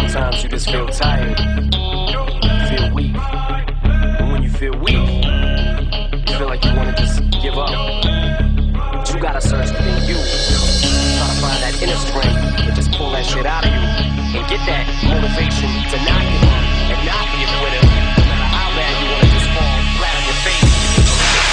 sometimes you just feel tired, you feel weak. And when you feel weak, you feel like you want to just give up. But you gotta search within you, try to find that inner strength and just pull that shit out of you and get that motivation to not give up and not be a quitter, no matter how bad you want to just fall flat on your face.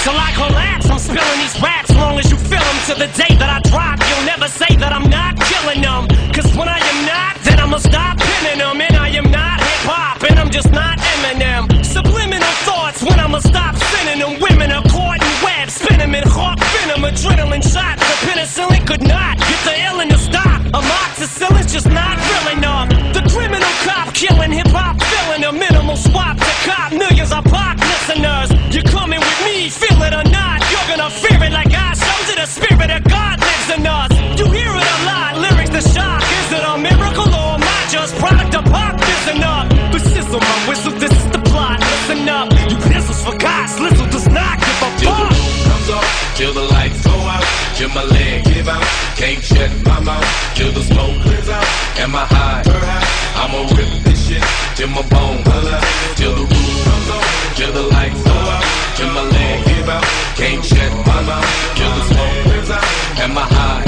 Till I collapse, I'm spilling these raps long as you feel them. To the day that I drop, you'll never say that I'm not killing them. Cause when I am not, then I'ma stop pinning them. And I am not hip-hop, and I'm just not Eminem. Subliminal thoughts when I'ma stop sending them. Women are caught in webs, spin them in hawk venom. Adrenaline shots, the penicillin could not get the illin to stop. Amoxicillin's just not real enough. The criminal cop killing hip-hop, filling a minimal swap to cop millions of pop listeners. You're coming with me, feel it or not, you're gonna fear it like I showed you. The spirit of God lives in us. You hear it a lot, lyrics to shock. Is it a miracle or am I just product of pop? Listen up, but sizzle my whistle, this is the plot. Listen up, you pistols for God, Slizzle does not give a Till the fuck. roof comes off, till the lights go out, till my leg give out, can't shut my mouth, till the smoke clears out, and my high, I'ma rip this shit, till my bone holler, till the roof comes off, till the lights go out, till my leg give out, can't shut my mouth, till the smoke clears out, and my high,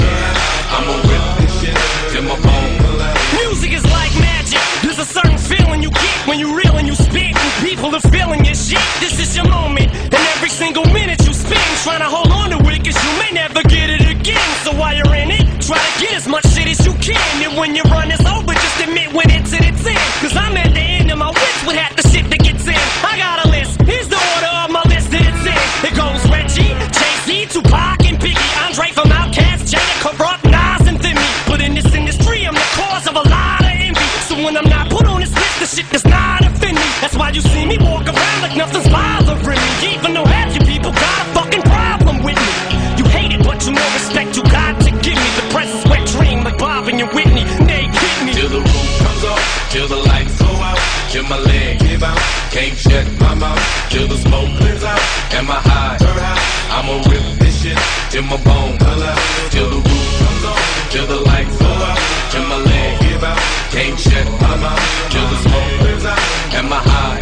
I'ma rip this shit, till my bone holler. Music is like magic. There's a certain feeling you get when you reel and you spit, and people are feeling your shit. This is your moment, and every single minute you spend trying to hold on to it, cause you may never get it again. So while you're in it, try to get as much shit as you can. And when your run is over, just admit when it's in its end. Cause I'm at the end of my wits with half the shit that gets in. I got a list, here's the order of my list that it's in. It goes Reggie, Jay-Z, Tupac, and Biggie, Andre from Outkast, Jada, Corrupt, Nas, and Thimmy. But in this industry, I'm the cause of a lot of envy. So when I'm not put on this list, the shit does not offend me. That's why you see me walk around like nothing's bothering me. Even though half you people got a fucking problem with me. You hate it, but you know respect you got to give me. The presence wet dream like Bob and your Whitney. They hit me. Till the roof comes off, till the lights go out, till my leg give out, can't shut my mouth, till the smoke clears out, and my high, I'ma rip this shit, till my bone holler, till the roof comes off, till the lights go out, till my leg give out, can't shut my mouth, till the smoke clears out, and my high,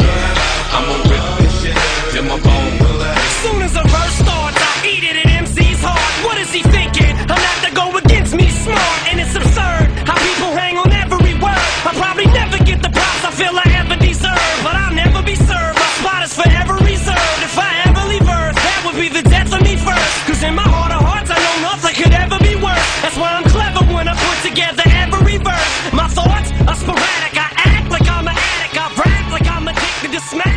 I'ma rip this shit, till my bone holler. Soon as a verse starts, I eat it at MC's heart. What is he thinking? I'm not to go against me, smart, and it's absurd how people hang on every word. I probably never get the props I feel I ever deserve, but I'll never be served. My spot is forever reserved. If I ever leave Earth, that would be the death of me first. Cause in my heart of hearts, I know nothing could ever be worse. That's why I'm clever when I put together every verse. My thoughts are sporadic. I act like I'm an addict. I rap like I'm addicted to smack.